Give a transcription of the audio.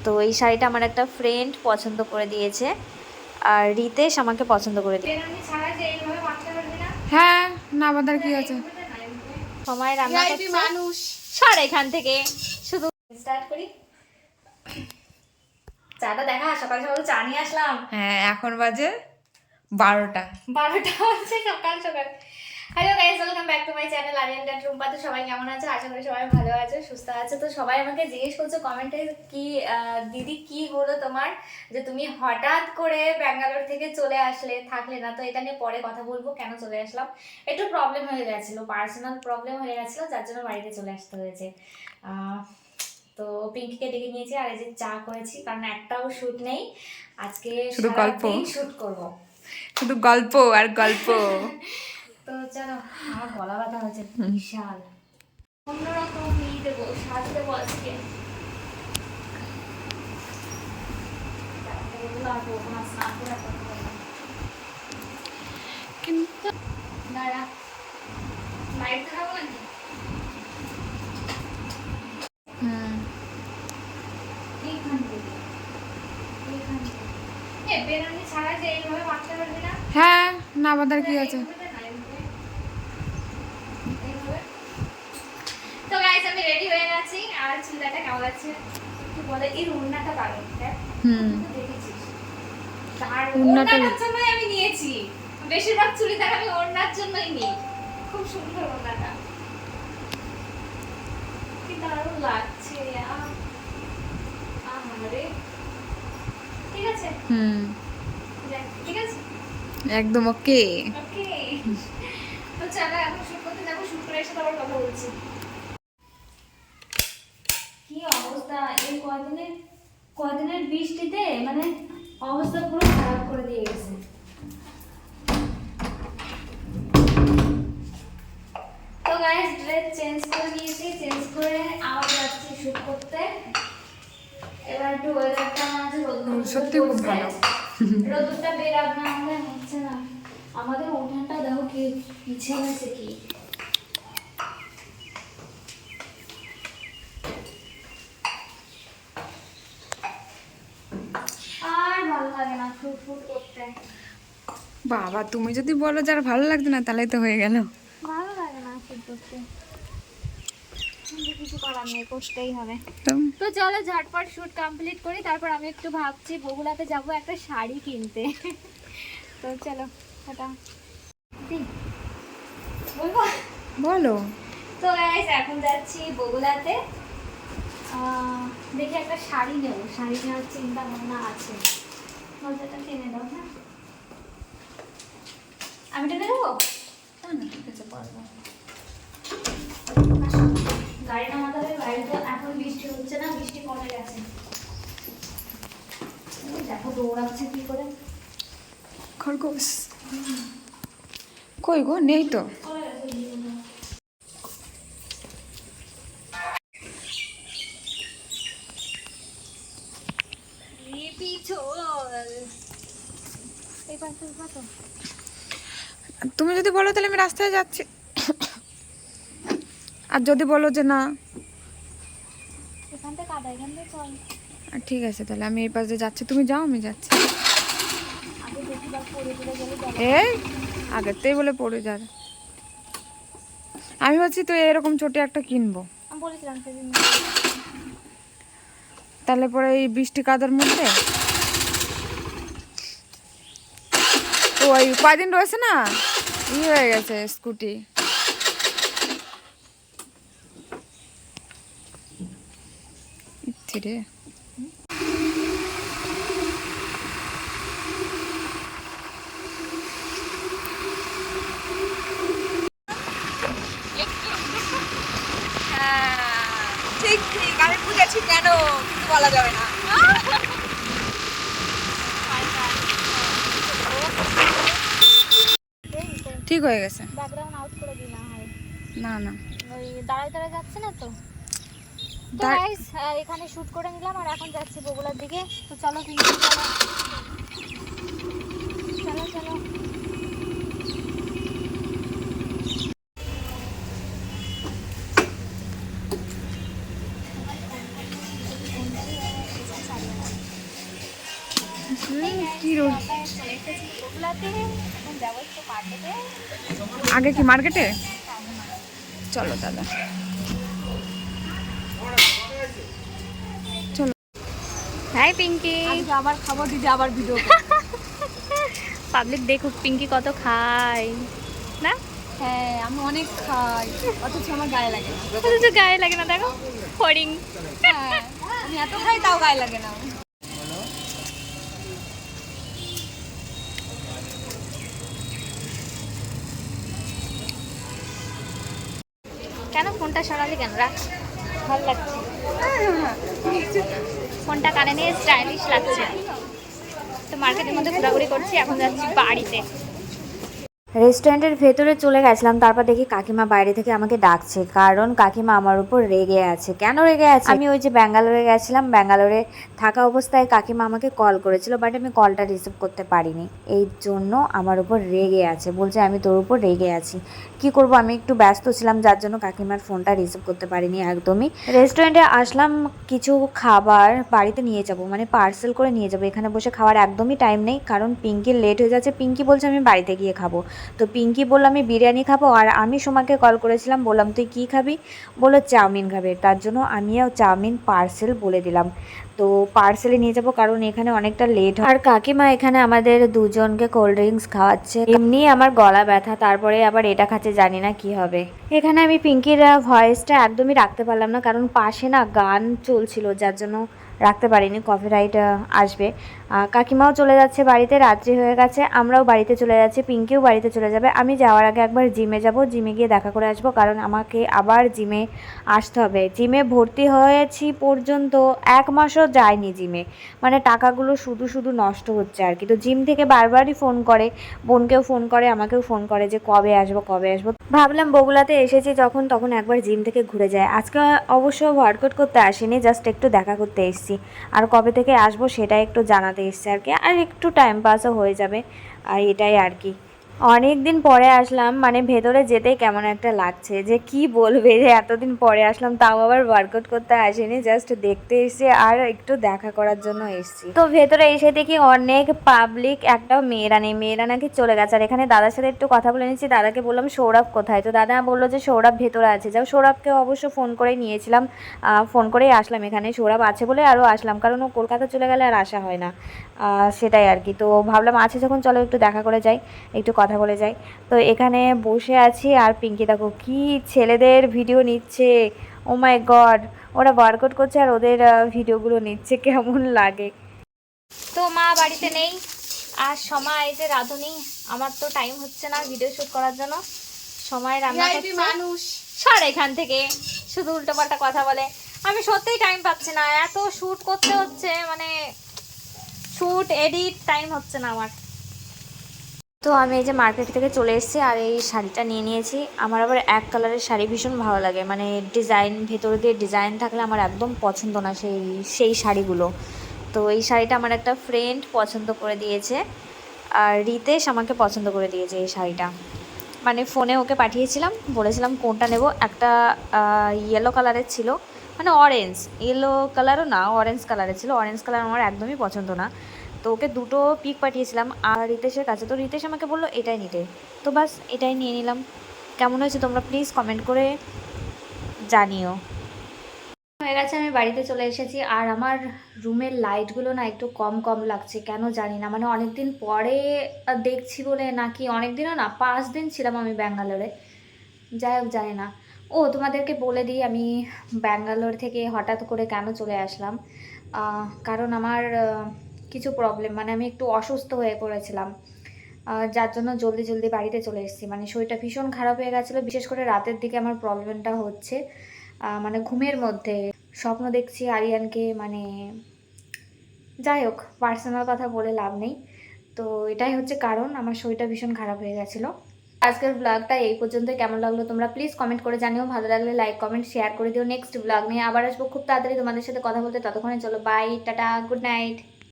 তো এই শাড়িটা আমার একটা ফ্রেন্ড পছন্দ করে দিয়েছে, আর রিতেশ আমাকে পছন্দ করে দিয়েছে। হ্যাঁ, না বাদার কি আছে? সময় রান্না করছে মানুষ, সর এখান থেকে। শুধু স্টার্ট করি। চাটা দেখা, সকাল সকাল চা নিয়ে আসলাম। হ্যাঁ, এখন বাজে 12টা। 12টা হচ্ছে সকাল সকাল। Hello guys, welcome back to my channel Ariyan dot Rumpa. তো সবাই কেমন আছো? আশা করি সবাই ভালো আছে, সুস্থ আছে। তো সবাই আমাকে জিজ্ঞেস করছো কমেন্টে, কি দিদি কি হলো তোমার, যে তুমি হঠাৎ করে ব্যাঙ্গালোর থেকে চলে আসলে, থাকলে না। তো এটা নিয়ে পরে কথা বলবো, কেন চলে আসলাম। একটু প্রবলেম হয়ে গেছিলো, পার্সোনাল প্রবলেম হয়ে গেছিলো, যার জন্য বাড়িতে চলে আসতে হয়েছে। তো পিঙ্কিকে ডেকে নিয়েছি, আর এই যে চা করেছি, কারণ একটাও শ্যুট নেই আজকে, শুধু গল্প, শ্যুট করবো, শুধু গল্প আর গল্প। তো চলো, আমার গলা ব্যথা হয়েছে বিশাল। অন্যরকম নিয়ে দেবো, সাজ দেবো আজকে। কিন্তু দাঁড়া, লাইট খাবো নাকি? এইখান থেকে, এইখান থেকে। এ বেরোনি ছাড়া যে এইভাবে বাঁচতে পারবি না। হ্যাঁ, না বাদার কি আছে? তো গাইস, আমি রেডি হয়ে গেছি। আর চুলটা কেমন লাগছে একটু বলে। এই ওড়নাটা দারুণ, দেখ। দেখেছিস? আর ওড়নাটার জন্যই আমি নিয়েছি। বেশিরভাগ চুড়িদার আমি ওড়নার জন্যই নিই। খুব সুন্দর ওড়নাটা, কি দারুণ লাগছে। আহারে, ঠিক আছে। ঠিক আছে, একদম ওকে। ওকে। তো চলো, এখন শুট করতে যাবো, শুট করে এসে আবার কথা বলছি। কি অবস্থা এই কদিনের বৃষ্টিতে, মানে অবস্থা পুরো খারাপ করে দিয়ে গেছে। তো গাইস, ড্রেস চেঞ্জ করে নিয়েছি, চেঞ্জ করে আবার যাচ্ছি শুট করতে। এবার একটু ওয়েদারটা আছে, সত্যি খুব ভালো। রোদটা বের না হলে হচ্ছে না। আমাদের উঠানটা দেখো কি পিছিয়ে গেছে, কি আর ভালো লাগে না শুট করতে। বাবা, তুমি যদি বলো যার ভালো লাগতো না, তাহলেই তো হয়ে গেল। ভালো লাগে না শুট করতে, কিন্তু কিছু করার নেই, করতেই হবে। তো চলো ঝটপট শুট কমপ্লিট করি, তারপর আমি একটু ভাবছি বগুড়াতে যাব একটা শাড়ি কিনতে। তো চলো টাটা। বলবো? বলো। তো গাইস, এখন যাচ্ছি বগুড়াতে। দেখি একটা শাড়ি নেব, শাড়ি নেওয়ার চিন্তা ভাবনা আছে। মজাটা টেনে দাও। হ্যাঁ, আমি টেনে দেবো। ঠিক আছে, পারবো। গাড়ি নামাতে হবে, গাড়িতে এখন বৃষ্টি হচ্ছে না, বৃষ্টি কমে গেছে। দেখো দৌড়াচ্ছে কি করে খরগোশ। কই গো, নেই তো। তুমি যদি বলো তাহলে আমি রাস্তায় যাচ্ছি, আর যদি বলো যে না, ঠিক আছে, তাহলে আমি এই পাশে যাচ্ছি, তুমি যাও, আমি যাচ্ছি। এই আগেতেই বলে পড়ে যাবে। আমি ভাবছি তো এরকম ছোট একটা কিনবো, তাহলে পরে এই বৃষ্টি কাদার মধ্যে ওই কয়দিন রয়েছে না, হয়ে গেছে স্কুটি। ইচ্ছে রে। ঠিক ঠিক, আমি বুঝেছি কেন বলা যাবে না। ঠিক হয়ে গেছে। ব্যাকগ্রাউন্ড আউট করে দিই না হয়। না না, ওই দাঁড়ায় দাঁড়ায় যাচ্ছে না তো। তো গাইস, এখানে শুট করে নিলাম, আর এখন যাচ্ছি বগুড়ার দিকে। তো চলো চলো চলো চলো। কি রোদ। চলে এসেছি বগুড়াতে, এখন যাবো একটু মার্কেটে। আগে কি মার্কেটে? চলো দাদা, চলো। হাই পিঙ্কি। আবার খাবো, দিদি আবার ভিডিও। পাবলিক দেখুক পিঙ্কি কত খায় না। হ্যাঁ আমি অনেক খাই, অথচ আমার গায়ে লাগে না। অথচ গায়ে লাগে না, দেখো ফড়িং। হ্যাঁ আমি এত খাই তাও গায়ে লাগে না। কেন ফোনটা সরালি কেন? রাখ, ভালো লাগছে ফোনটা কানে নিয়ে, স্টাইলিশ লাগছে। তো মার্কেটের মধ্যে ঘোরাঘুরি করছি, এখন যাচ্ছি বাড়িতে। রেস্টুরেন্টের ভেতরে চলে গেছিলাম, তারপর দেখি কাকিমা বাইরে থেকে আমাকে ডাকছে, কারণ কাকিমা আমার উপর রেগে আছে। কেন রেগে আছে? আমি ওই যে ব্যাঙ্গালোরে গেছিলাম, ব্যাঙ্গালোরে থাকা অবস্থায় কাকিমা আমাকে কল করেছিল, বাট আমি কলটা রিসিভ করতে পারিনি, এই জন্য আমার উপর রেগে আছে। বলছে আমি তোর উপর রেগে আছি। কি করব, আমি একটু ব্যস্ত ছিলাম, যার জন্য কাকিমার ফোনটা রিসিভ করতে পারিনি একদমই। রেস্টুরেন্টে আসলাম, কিছু খাবার বাড়িতে নিয়ে যাব, মানে পার্সেল করে নিয়ে যাব। এখানে বসে খাওয়ার একদমই টাইম নেই, কারণ পিঙ্কির লেট হয়ে যাচ্ছে। পিঙ্কি বলছে আমি বাড়িতে গিয়ে খাবো। তো পিঙ্কি বললো আমি বিরিয়ানি খাবো, আর আমি সোমাকে কল করেছিলাম, বললাম তুই কী খাবি? বললো চাউমিন খাবে। তার জন্য আমিও চাউমিন পার্সেল বলে দিলাম। তো পার্সেলে নিয়ে যাব, কারণ এখানে অনেকটা লেট হয়। আর কাকিমা এখানে আমাদের দুজনকে কোল্ড ড্রিঙ্কস খাওয়াচ্ছে। এমনি আমার গলা ব্যথা, তারপরে আবার এটা খাচ্ছে, জানি না কি হবে। এখানে আমি পিঙ্কির ভয়েসটা একদমই রাখতে পারলাম না, কারণ পাশে না গান চলছিল, যার জন্য রাখতে পারিনি, কপিরাইট আসবে। কাকিমাও চলে যাচ্ছে বাড়িতে, রাত্রি হয়ে গেছে, আমরাও বাড়িতে চলে যাচ্ছি, পিঙ্কিও বাড়িতে চলে যাবে। আমি যাওয়ার আগে একবার জিমে যাব, জিমে গিয়ে দেখা করে আসবো, কারণ আমাকে আবার জিমে আসতে হবে। জিমে ভর্তি হয়েছি পর্যন্ত 1 মাসও যায়নি জিমে, মানে টাকাগুলো শুধু শুধু নষ্ট হচ্ছে আর কি। তো জিম থেকে বারবারই ফোন করে, বোনকেও ফোন করে, আমাকেও ফোন করে যে কবে আসবো কবে আসবো। ভাবলাম বগুলাতে এসেছি যখন, তখন একবার জিম থেকে ঘুরে যায়। আজকে অবশ্য ওয়ার্কআউট করতে আসিনি, জাস্ট একটু দেখা করতে এসেছি। আর কবে থেকে আসবো সেটা একটু জানাতে এসেছি আর কি, আর একটু টাইম পাসও হয়ে যাবে, আর এটাই আর কি। অনেক দিন পরে আসলাম, মানে ভেতরে যেতেই কেমন একটা লাগছে, যে কি বলবে যে এতদিন পরে আসলাম, তাও আবার ওয়ার্কআউট করতে আসিনি, জাস্ট দেখতে এসেছি আর একটু দেখা করার জন্য এসেছি। তো ভেতরে এসে দেখি অনেক পাবলিক, একটাও মেয়েরা নেই, মেয়েরা নাকি চলে গেছে। আর এখানে দাদার সাথে একটু কথা বলে নিচ্ছি, দাদাকে বললাম সৌরভ কোথায়, তো দাদা বললো যে সৌরভ ভেতরে আছে। যাও, সৌরভকে অবশ্য ফোন করেই নিয়েছিলাম, ফোন করেই আসলাম এখানে, সৌরভ আছে বলে আরও আসলাম, কারণ ও কলকাতা চলে গেলে আর আসা হয় না, সেটাই আর কি। তো ভাবলাম আছে যখন, চলো একটু দেখা করে যাই, একটু কথা বলে যাই। তো এখানে বসে আছি, আর পিঙ্কি দেখো কি ছেলেদের ভিডিও নিচ্ছে, ও মাই গড, ওরা ওয়ার্কআউট করছে আর ওদের ভিডিওগুলো নিচ্ছে, কেমন লাগে। তো মা বাড়িতে নেই, আর সময় এই যে রাঁধুনি, আমার তো টাইম হচ্ছে না ভিডিও শুট করার জন্য, সময় রান্না করছে মানুষ। সর এখান থেকে, শুধু উল্টোপাল্টা কথা বলে। আমি সত্যিই টাইম পাচ্ছি না, এত শুট করতে হচ্ছে, মানে শুট এডিট টাইম হচ্ছে না আমার। তো আমি এই যে মার্কেট থেকে চলে এসেছি, আর এই শাড়িটা নিয়ে নিয়েছি। আমার আবার এক কালারের শাড়ি ভীষণ ভালো লাগে, মানে ডিজাইন, ভেতরে দিয়ে ডিজাইন থাকলে আমার একদম পছন্দ না সেই শাড়িগুলো। তো এই শাড়িটা আমার একটা ফ্রেন্ড পছন্দ করে দিয়েছে, আর রিতেশ আমাকে পছন্দ করে দিয়েছে এই শাড়িটা। মানে ফোনে ওকে পাঠিয়েছিলাম, বলেছিলাম কোনটা নেব। একটা ইয়েলো কালারের ছিল, মানে অরেঞ্জ, ইয়েলো কালারও না, অরেঞ্জ কালারের ছিল। অরেঞ্জ কালার আমার একদমই পছন্দ না, তো ওকে দুটো পিক পাঠিয়েছিলাম আর রিতেশের কাছে। তো রিতেশ আমাকে বললো এটাই নিতে, তো বাস এটাই নিয়ে নিলাম। কেমন হয়েছে তোমরা প্লিজ কমেন্ট করে জানিও। হয়ে গেছে, আমি বাড়িতে চলে এসেছি, আর আমার রুমের লাইটগুলো না একটু কম কম লাগছে, কেন জানি না, মানে অনেক দিন পরে দেখছি বলে নাকি, অনেক দিনও না, 5 দিন ছিলাম আমি ব্যাঙ্গালোরে, যাই হোক জানি না। ও তোমাদেরকে বলে দিই, আমি ব্যাঙ্গালোর থেকে হঠাৎ করে কেন চলে আসলাম, কারণ আমার কিছু প্রবলেম, মানে আমি একটু অসুস্থ হয়ে পড়েছিলাম, যার জন্য জলদি জলদি বাড়িতে চলে এসেছি। মানে শরীরটা ভীষণ খারাপ হয়ে গেছিলো, বিশেষ করে রাতের দিকে আমার প্রবলেমটা হচ্ছে, মানে ঘুমের মধ্যে স্বপ্ন দেখছি আরিয়ানকে, মানে যাই হোক পার্সোনাল কথা বলে লাভ নেই। তো এটাই হচ্ছে কারণ, আমার শরীরটা ভীষণ খারাপ হয়ে গেছিলো। আজকের ব্লগটা এই পর্যন্ত, কেমন লাগলো তোমরা প্লিজ কমেন্ট করে জানিও, ভালো লাগলে লাইক কমেন্ট শেয়ার করে দিও। নেক্সট ব্লগ নিয়ে আবার আসবো খুব তাড়াতাড়ি তোমাদের সাথে কথা বলতে, ততক্ষণে চলো বাই, টাটা, গুড নাইট।